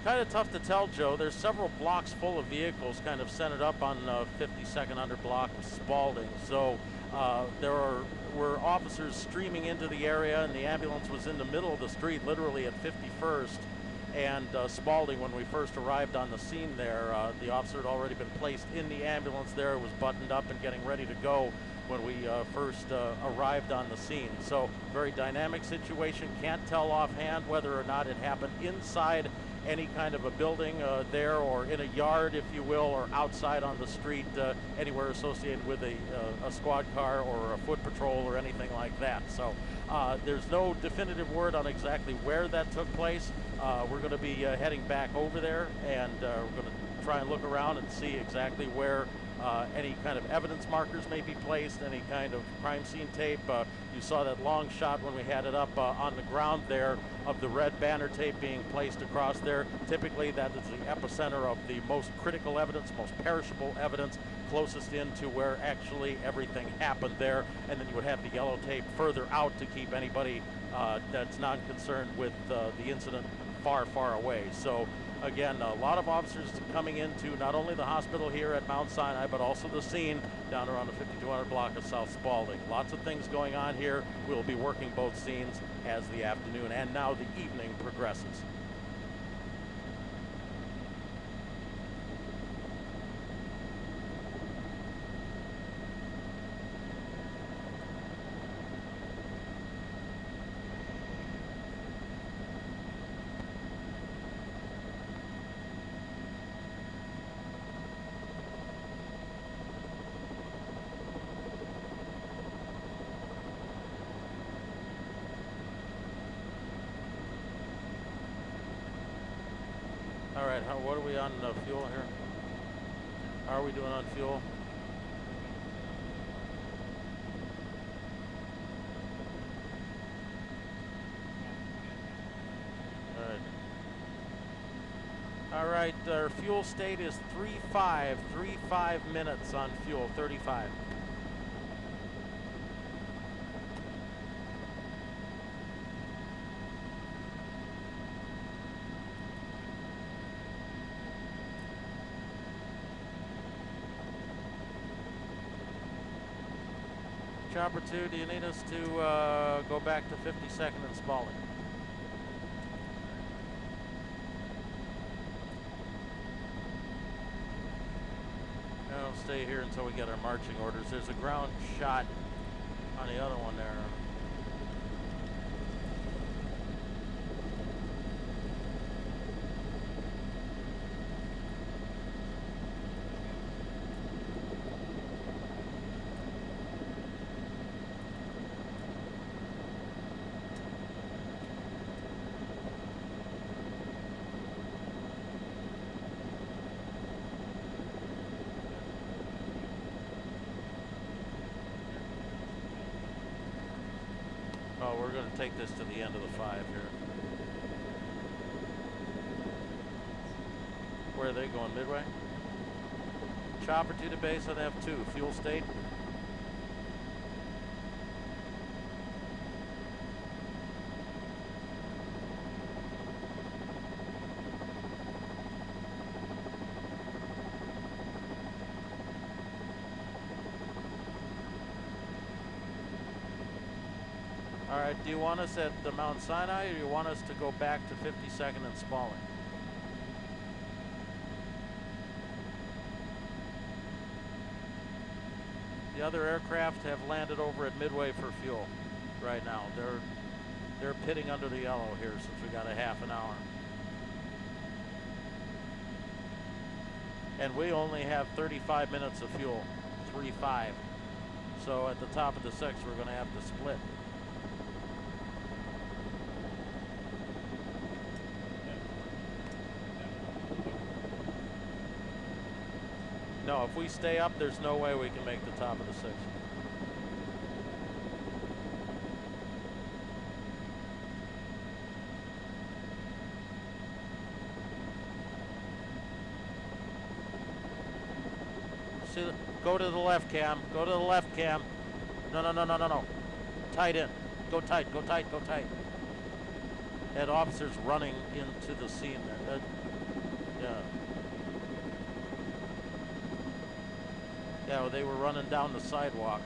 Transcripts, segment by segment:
kind of tough to tell, Joe. There's several blocks full of vehicles kind of centered up on 52nd under block of Spalding. So there were officers streaming into the area, and the ambulance was in the middle of the street, literally at 51st. And Spalding, when we first arrived on the scene there, the officer had already been placed in the ambulance there, was buttoned up and getting ready to go when we first arrived on the scene. So very dynamic situation. Can't tell offhand whether or not it happened inside any kind of a building there, or in a yard, if you will, or outside on the street, anywhere associated with a squad car or a foot patrol or anything like that. So there's no definitive word on exactly where that took place. We're going to be heading back over there, and we're going to try and look around and see exactly where any kind of evidence markers may be placed, any kind of crime scene tape. You saw that long shot when we had it up on the ground there of the red banner tape being placed across there. Typically that is the epicenter of the most critical evidence, most perishable evidence, closest in to where actually everything happened there. And then you would have the yellow tape further out to keep anybody that's not concerned with the incident far, far away. So again, a lot of officers coming into not only the hospital here at Mount Sinai, but also the scene down around the 5200 block of South Spalding. Lots of things going on here. We'll be working both scenes as the afternoon and now the evening progresses. All right, what are we on fuel here? How are we doing on fuel? All right, our fuel state is 35 minutes on fuel, 35. Chopper 2, do you need us to go back to 52nd and Spalding? I'll stay here until we get our marching orders. There's a ground shot on the other one there. Oh, we're going to take this to the end of the 5 here. Where are they going, Midway? Chopper 2 to base on F2, fuel state. All right, do you want us at the Mount Sinai, or do you want us to go back to 52nd and Spalding? The other aircraft have landed over at Midway for fuel right now. They're pitting under the yellow here since we got a half an hour. And we only have 35 minutes of fuel, 3-5. So at the top of the 6, we're going to have to split. No, if we stay up, there's no way we can make the top of the 6. See, go to the left, Cam. Go to the left, Cam. No. Tight in. Go tight, go tight, go tight. Had officers running into the scene. Yeah. Yeah, well, they were running down the sidewalk.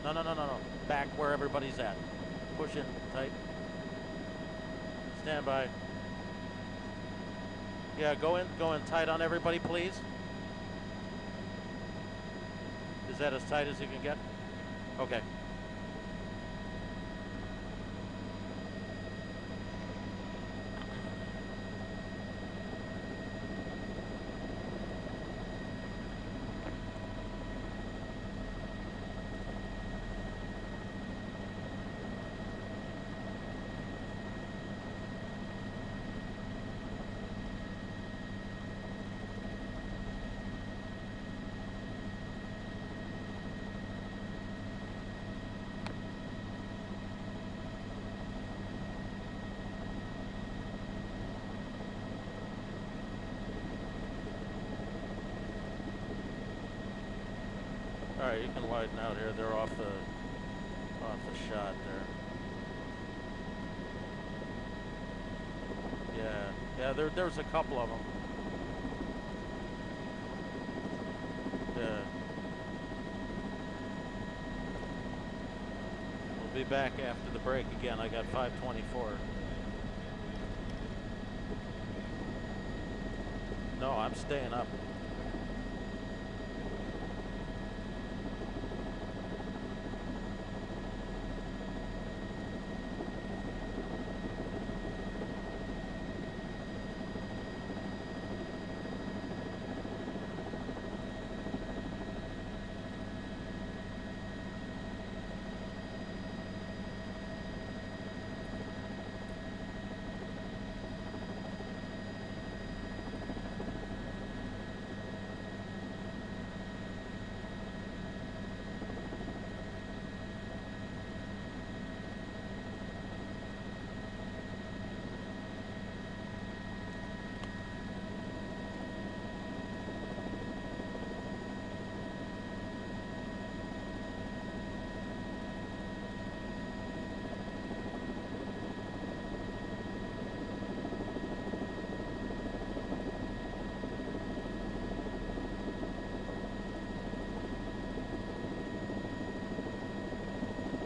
No. Back where everybody's at. Push in tight. Stand by. Yeah, go in tight on everybody, please. Is that as tight as you can get? Okay. All right, you can widen out here. They're off the shot there. Yeah, there's a couple of them. Yeah. We'll be back after the break again. I got 5:24. No, I'm staying up.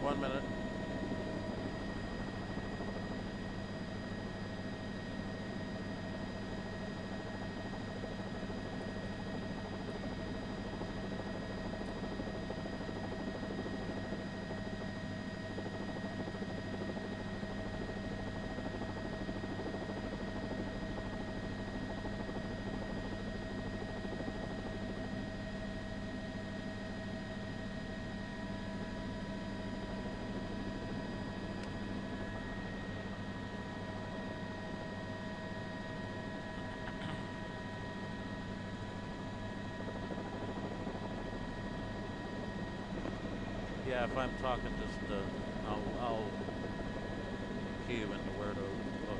One minute. Yeah, if I'm talking, just I'll key you into where to look.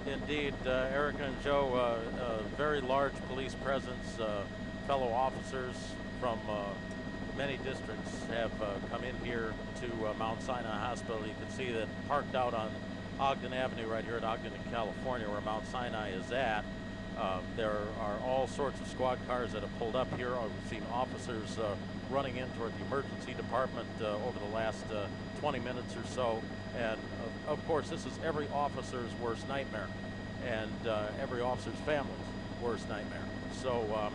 Indeed, Erica and Joe, a very large police presence. Fellow officers from many districts have come in here to Mount Sinai Hospital. You can see that parked out on Ogden Avenue right here in Ogden, California, where Mount Sinai is at. There are all sorts of squad cars that have pulled up here. We've seen officers running in toward the emergency department over the last 20 minutes or so. And of course, this is every officer's worst nightmare, and every officer's family's worst nightmare. So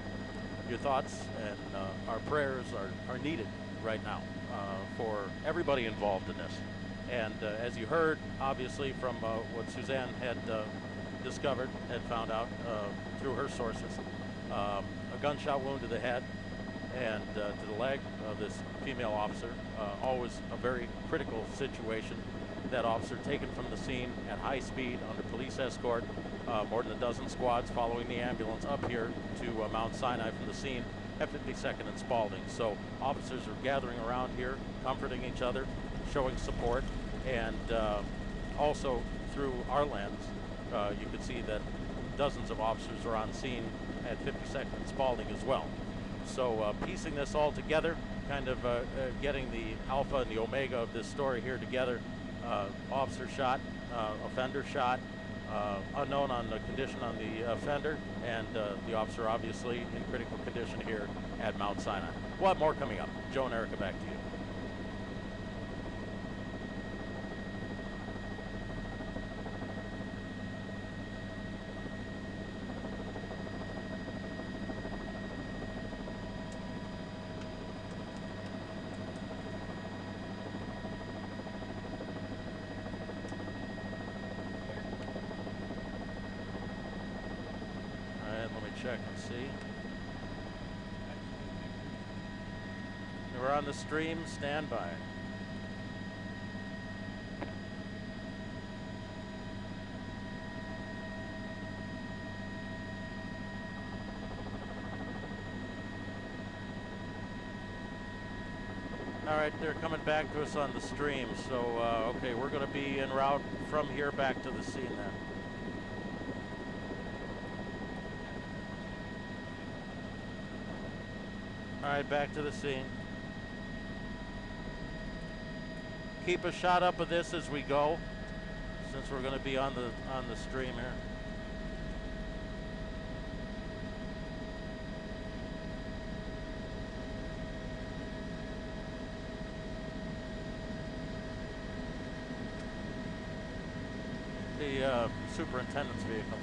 your thoughts and our prayers are needed right now for everybody involved in this. And as you heard, obviously, from what Suzanne had discovered, had found out through her sources, a gunshot wound to the head and to the leg of this female officer. Always a very critical situation. That officer taken from the scene at high speed under police escort, more than a dozen squads following the ambulance up here to Mount Sinai from the scene at 52nd and Spalding. So officers are gathering around here, comforting each other, showing support, and also through our lens, you can see that dozens of officers are on scene at 52nd and Spalding as well. So piecing this all together, kind of getting the alpha and the omega of this story here together. Officer shot, offender shot, unknown on the condition on the offender, and the officer obviously in critical condition here at Mount Sinai. We'll have more coming up. Joe and Erica, back to you. Check and see. We're on the stream. Stand by. All right, they're coming back to us on the stream. So, okay, we're going to be en route from here back to the scene then. All right, back to the scene. Keep a shot up of this as we go, since we're going to be on the stream here. The superintendent's vehicle.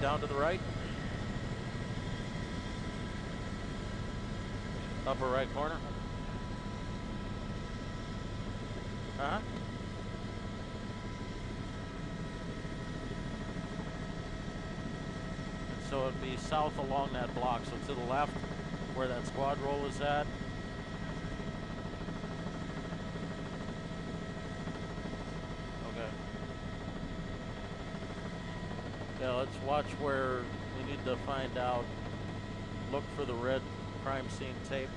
down to the right. Upper right corner. Uh-huh. So it'd be south along that block, so to the left where that squad roll is at. Okay. Yeah, let's watch where we need to find out. Look for the red crime scene tape.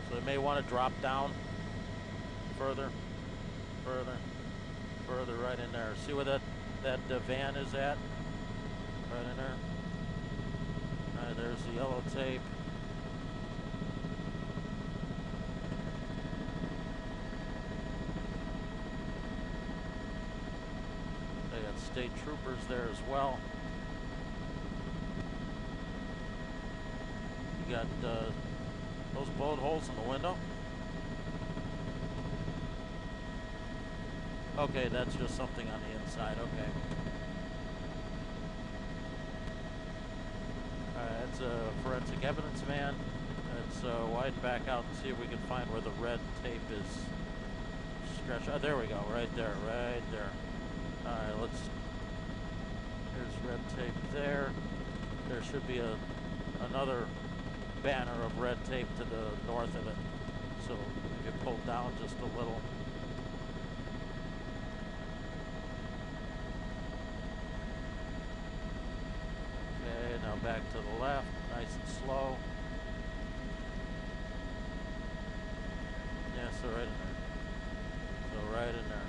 So they may want to drop down further, right in there. See where that van is at? Right in there. All right, there's the yellow tape. They got state troopers there as well. You got those bullet holes in the window. Okay, that's just something on the inside. Okay. It's a forensic evidence van. Let's widen back out and see if we can find where the red tape is stretched. Oh, there we go, right there, right there. All right, here's red tape there. There should be another banner of red tape to the north of it. So if you pull down just a little. Now back to the left, nice and slow. Yeah, so right in there. So right in there.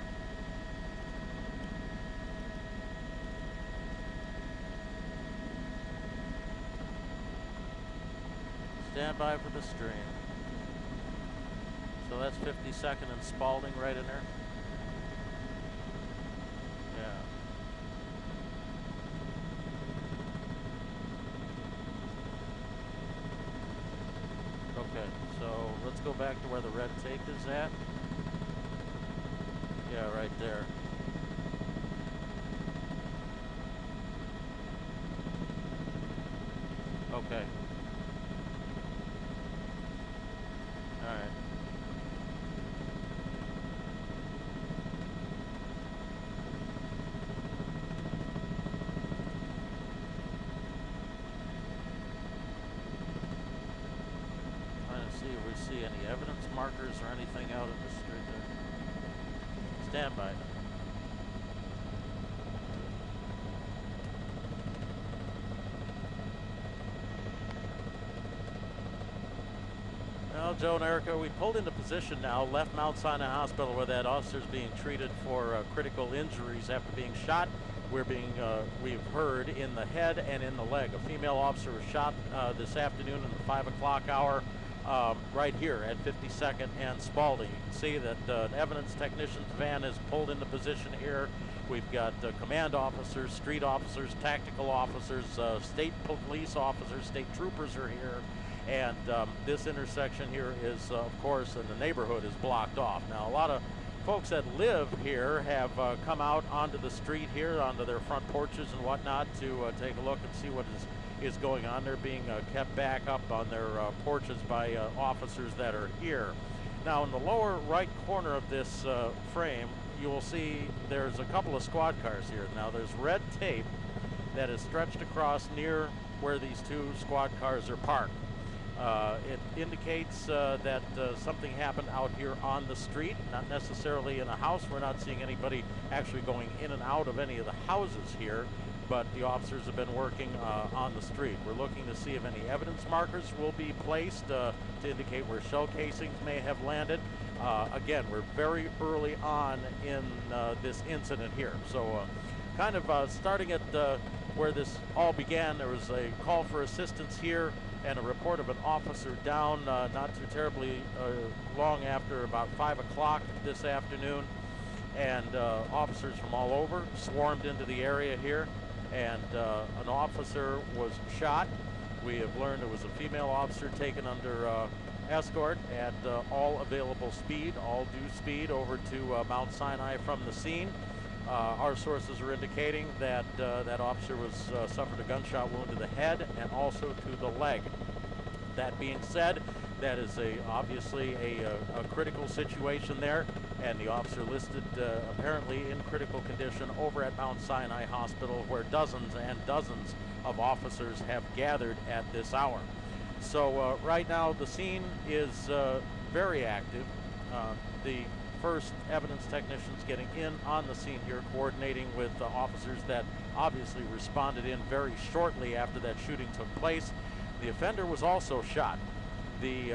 Stand by for the stream. So that's 52nd and Spalding right in there. Okay, so let's go back to where the red tape is at. Yeah, right there. Okay. All right. See if we see any evidence markers or anything out in the street there. Stand by. Well, Joe and Erica, we pulled into position now, left Mount Sinai Hospital where that officer's being treated for critical injuries after being shot. We've heard in the head and in the leg. A female officer was shot this afternoon in the 5 o'clock hour. Right here at 52nd and Spalding. You can see that an evidence technician's van is pulled into position here. We've got command officers, street officers, tactical officers, state police officers, state troopers are here. And this intersection here is, of course, and the neighborhood is blocked off. Now, a lot of folks that live here have come out onto the street here, onto their front porches and whatnot to take a look and see what is going on. They're being kept back up on their porches by officers that are here. Now in the lower right corner of this frame, you will see there's a couple of squad cars here. Now there's red tape that is stretched across near where these two squad cars are parked. It indicates that something happened out here on the street, not necessarily in a house. We're not seeing anybody actually going in and out of any of the houses here, but the officers have been working on the street. We're looking to see if any evidence markers will be placed to indicate where shell casings may have landed. Again, we're very early on in this incident here. So kind of starting at where this all began, there was a call for assistance here and a report of an officer down not too terribly long after about 5 o'clock this afternoon. And officers from all over swarmed into the area here. And an officer was shot. We have learned it was a female officer taken under escort at all available speed, all due speed, over to Mount Sinai from the scene. Our sources are indicating that that officer was suffered a gunshot wound to the head and also to the leg. That being said, that is obviously a critical situation there, and the officer listed apparently in critical condition over at Mount Sinai Hospital, where dozens and dozens of officers have gathered at this hour. So right now the scene is very active. The first evidence technicians getting in on the scene here, coordinating with officers that obviously responded in very shortly after that shooting took place. The offender was also shot. The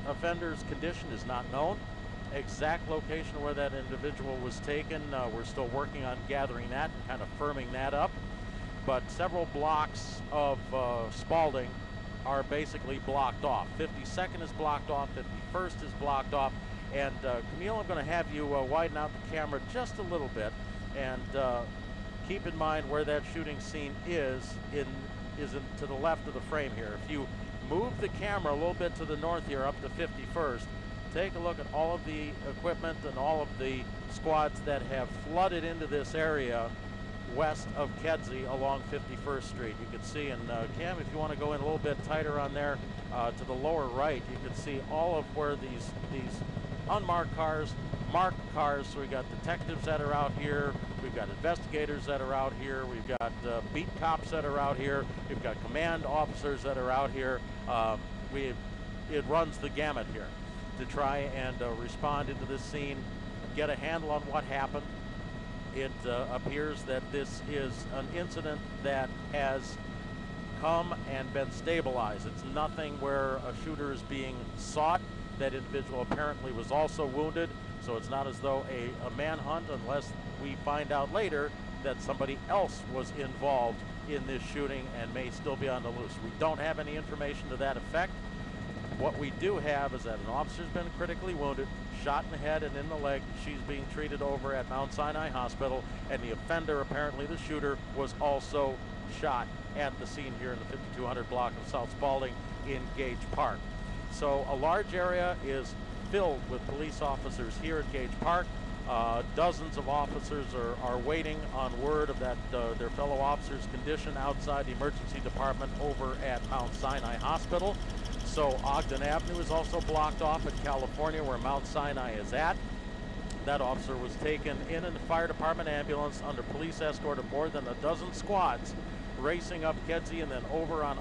offender's condition is not known. Exact location where that individual was taken, we're still working on gathering that and kind of firming that up. But several blocks of Spalding are basically blocked off. 52nd is blocked off, 51st is blocked off. And Camille, I'm going to have you widen out the camera just a little bit, and keep in mind where that shooting scene is to the left of the frame here. If you move the camera a little bit to the north here up to 51st, take a look at all of the equipment and all of the squads that have flooded into this area west of Kedzie along 51st Street. You can see, and Cam, if you want to go in a little bit tighter on there, to the lower right, you can see all of where these unmarked cars, marked cars. So we've got detectives that are out here, we've got investigators that are out here, we've got beat cops that are out here, we've got command officers that are out here. It runs the gamut here to try and respond into this scene, get a handle on what happened. It appears that this is an incident that has come and been stabilized. It's nothing where a shooter is being sought. That individual apparently was also wounded, so it's not as though a manhunt, unless we find out later that somebody else was involved in this shooting and may still be on the loose. We don't have any information to that effect. What we do have is that an officer's been critically wounded, shot in the head and in the leg. She's being treated over at Mount Sinai Hospital, and the offender, apparently the shooter, was also shot at the scene here in the 5200 block of South Spalding in Gage Park. So a large area is filled with police officers here at Gage Park. Dozens of officers are waiting on word of that their fellow officers' condition outside the emergency department over at Mount Sinai Hospital. So Ogden Avenue is also blocked off at California, where Mount Sinai is at. That officer was taken in a fire department ambulance under police escort of more than a dozen squads, racing up Kedzie and then over on